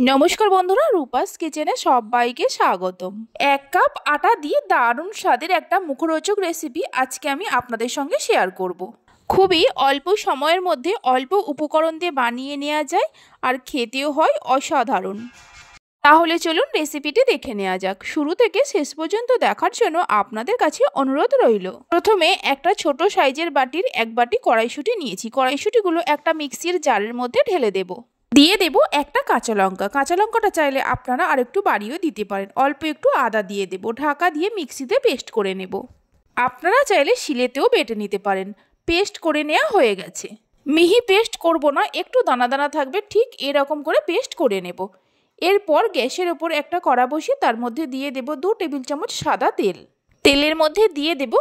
নমস্কার বন্ধুরা, রূপাস কিচেনে সবাইকে স্বাগতম। 1 কাপ আটা দিয়ে দারুণ স্বাদের একটা মুখরোচক রেসিপি আজকে আমি আপনাদের সঙ্গে শেয়ার করব। খুবই অল্প সময়ের মধ্যে অল্প উপকরণ দিয়ে বানিয়ে নেওয়া যায় আর খেতেও হয় অসাধারণ। তাহলে চলুন রেসিপিটি দেখে নেওয়া যাক। শুরু থেকে শেষ পর্যন্ত দেখার জন্য আপনাদের কাছে অনুরোধ রইল। প্রথমে একটা ছোট সাইজের বাটির 1 বাটি কড়াইশুঁটি নিয়েছি। কড়াইশুঁটিগুলো একটা মিক্সির জারের মধ্যে ঢেলে দেব। দিয়ে দেব একটা কাঁচা লঙ্কা। কাঁচা লঙ্কাটা চাইলে আপনারা আরেকটু বাড়িয়েও দিতে পারেন। অল্প একটু আদা দিয়ে দেব। ঢাকা দিয়ে মিক্সিতে পেস্ট করে নেব। আপনারা চাইলে শিলেতেও বেটে নিতে পারেন। পেস্ট করে নেওয়া হয়ে গেছে। মিহি পেস্ট করব না, একটু দানা দানা থাকবে, ঠিক এরকম করে পেস্ট করে নেব। এরপর গ্যাসের ওপর একটা কড়া বসিয়ে তার মধ্যে দিয়ে দেব 2 টেবিল চামচ সাদা তেল। তেলের মধ্যে দিয়ে দেব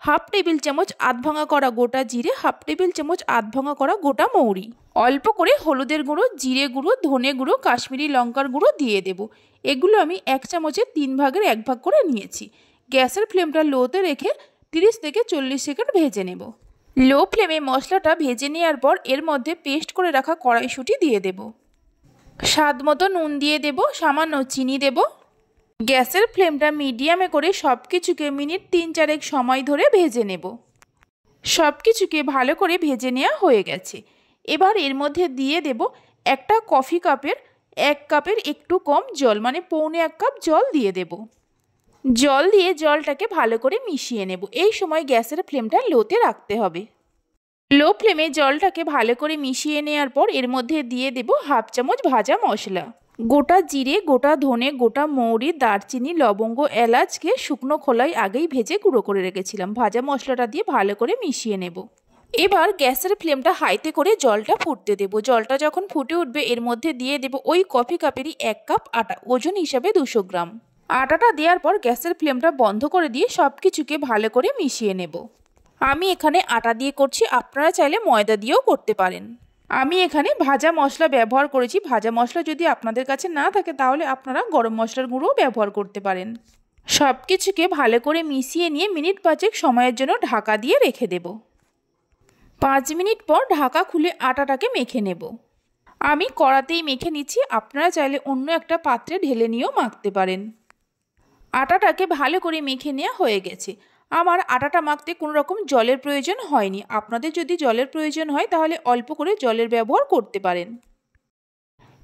1/2 টেবিল চামচ আধ ভাঙা করা গোটা জিরে, 1/2 টেবিল চামচ আধ ভাঙা করা গোটা মৌরি। অল্প করে হলুদের গুঁড়ো, জিরে গুঁড়ো, ধনে গুঁড়ো, কাশ্মীরি লঙ্কার গুঁড়ো দিয়ে দেব। এগুলো আমি 1 চামচের 3 ভাগের 1 ভাগ করে নিয়েছি। গ্যাসের ফ্লেমটা লোতে রেখে 30 থেকে 40 সেকেন্ড ভেজে নেব। লো ফ্লেমে মশলাটা ভেজে নেওয়ার পর এর মধ্যে পেস্ট করে রাখা কড়াইশুঁটি দিয়ে দেব। স্বাদ মতো নুন দিয়ে দেব, সামান্য চিনি দেব। গ্যাসের ফ্লেমটা মিডিয়ামে করে সব কিছুকে মিনিট 3-4 সময় ধরে ভেজে নেব। সব কিছুকে ভালো করে ভেজে নেওয়া হয়ে গেছে। এবার এর মধ্যে দিয়ে দেব একটা কফি কাপের 1 কাপের একটু কম জল, মানে পৌনে 1 কাপ জল দিয়ে দেব। জল দিয়ে জলটাকে ভালো করে মিশিয়ে নেব। এই সময় গ্যাসের ফ্লেমটা লোতে রাখতে হবে। লো ফ্লেমে জলটাকে ভালো করে মিশিয়ে নেওয়ার পর এর মধ্যে দিয়ে দেব 1/2 চামচ ভাজা মশলা। গোটা জিরে, গোটা ধনে, গোটা মৌরি, দারচিনি, লবঙ্গ, এলাচকে শুকনো খোলায় আগেই ভেজে গুঁড়ো করে রেখেছিলাম। ভাজা মশলাটা দিয়ে ভালো করে মিশিয়ে নেব। এবার গ্যাসের ফ্লেমটা হাইতে করে জলটা ফুটতে দেব। জলটা যখন ফুটে উঠবে এর মধ্যে দিয়ে দেব ওই কফি কাপেরই 1 কাপ আটা, ওজন হিসাবে 200 গ্রাম। আটাটা দেওয়ার পর গ্যাসের ফ্লেমটা বন্ধ করে দিয়ে সব কিছুকে ভালো করে মিশিয়ে নেব। আমি এখানে আটা দিয়ে করছি, আপনারা চাইলে ময়দা দিয়েও করতে পারেন। আমি এখানে ভাজা মশলা ব্যবহার করেছি। ভাজা মশলা যদি আপনাদের কাছে না থাকে তাহলে আপনারা গরম মশলার গুঁড়োও ব্যবহার করতে পারেন। সব কিছুকে ভালো করে মিশিয়ে নিয়ে মিনিট 5 সময়ের জন্য ঢাকা দিয়ে রেখে দেব। 5 মিনিট পর ঢাকা খুলে আটাটাকে মেখে নেব। আমি কড়াতেই মেখে নিচ্ছি, আপনারা চাইলে অন্য একটা পাত্রে ঢেলে নিয়েও মাখতে পারেন। আটাটাকে ভালো করে মেখে নেওয়া হয়ে গেছে। আমার আটাটা মাখতে কোনো রকম জলের প্রয়োজন হয়নি। আপনাদের যদি জলের প্রয়োজন হয় তাহলে অল্প করে জলের ব্যবহার করতে পারেন।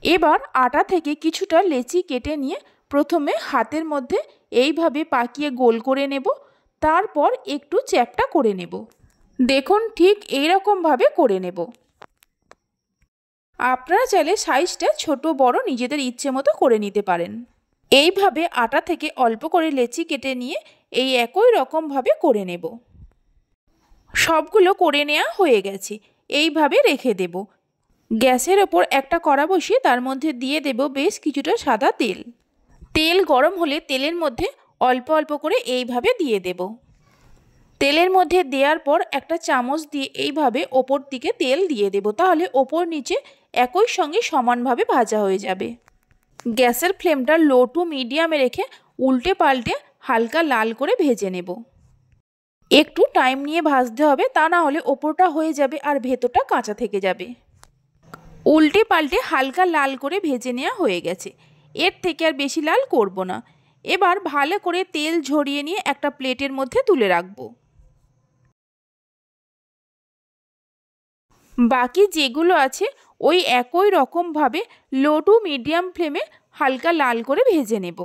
এবার আটা থেকে কিছুটা লেচি কেটে নিয়ে প্রথমে হাতের মধ্যে এইভাবে পাকিয়ে গোল করে নেব। তারপর একটু চ্যাপ্টা করে নেব। দেখুন ঠিক এইরকমভাবে করে নেব। আপনারা চাইলে সাইজটা ছোট বড় নিজেদের ইচ্ছে মতো করে নিতে পারেন। এইভাবে আটা থেকে অল্প করে লেচি কেটে নিয়ে এই একই রকমভাবে করে নেব। সবগুলো করে নেওয়া হয়ে গেছে। এইভাবে রেখে দেব। গ্যাসের ওপর একটা কড়া বসিয়ে তার মধ্যে দিয়ে দেব বেশ কিছুটা সাদা তেল। তেল গরম হলে তেলের মধ্যে অল্প অল্প করে এইভাবে দিয়ে দেব। তেলের মধ্যে দেওয়ার পর একটা চামচ দিয়ে এইভাবে ওপর দিকে তেল দিয়ে দেব। তাহলে ওপর নিচে একই সঙ্গে সমানভাবে ভাজা হয়ে যাবে। গ্যাসের ফ্লেমটা লো টু মিডিয়ামে রেখে উল্টে পাল্টে হালকা লাল করে ভেজে নেব। একটু টাইম নিয়ে ভাজতে হবে, তা না হলে ওপরটা হয়ে যাবে আর ভেতরটা কাঁচা থেকে যাবে। উল্টে পাল্টে হালকা লাল করে ভেজে নেওয়া হয়ে গেছে। এর থেকে আর বেশি লাল করব না। এবার ভালো করে তেল ঝরিয়ে নিয়ে একটা প্লেটের মধ্যে তুলে রাখব। বাকি যেগুলো আছে ওই একই রকমভাবে লো টু মিডিয়াম ফ্লেমে হালকা লাল করে ভেজে নেব।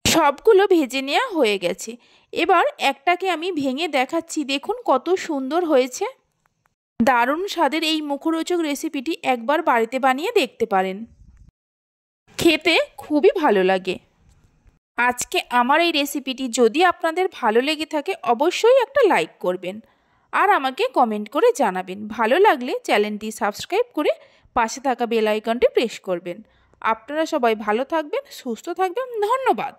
সবগুলো ভেজে নেওয়া হয়ে গেছে। এবার একটাকে আমি ভেঙে দেখাচ্ছি, দেখুন কত সুন্দর হয়েছে। দারুণ স্বাদের এই মুখরোচক রেসিপিটি একবার বাড়িতে বানিয়ে দেখতে পারেন। খেতে খুবই ভালো লাগে। আজকে আমার এই রেসিপিটি যদি আপনাদের ভালো লেগে থাকে অবশ্যই একটা লাইক করবেন আর আমাকে কমেন্ট করে জানাবেন। ভালো লাগলে চ্যানেলটি সাবস্ক্রাইব করে পাশে থাকা বেল আইকনটি প্রেস করবেন। আপনারা সবাই ভালো থাকবেন, সুস্থ থাকবেন। ধন্যবাদ।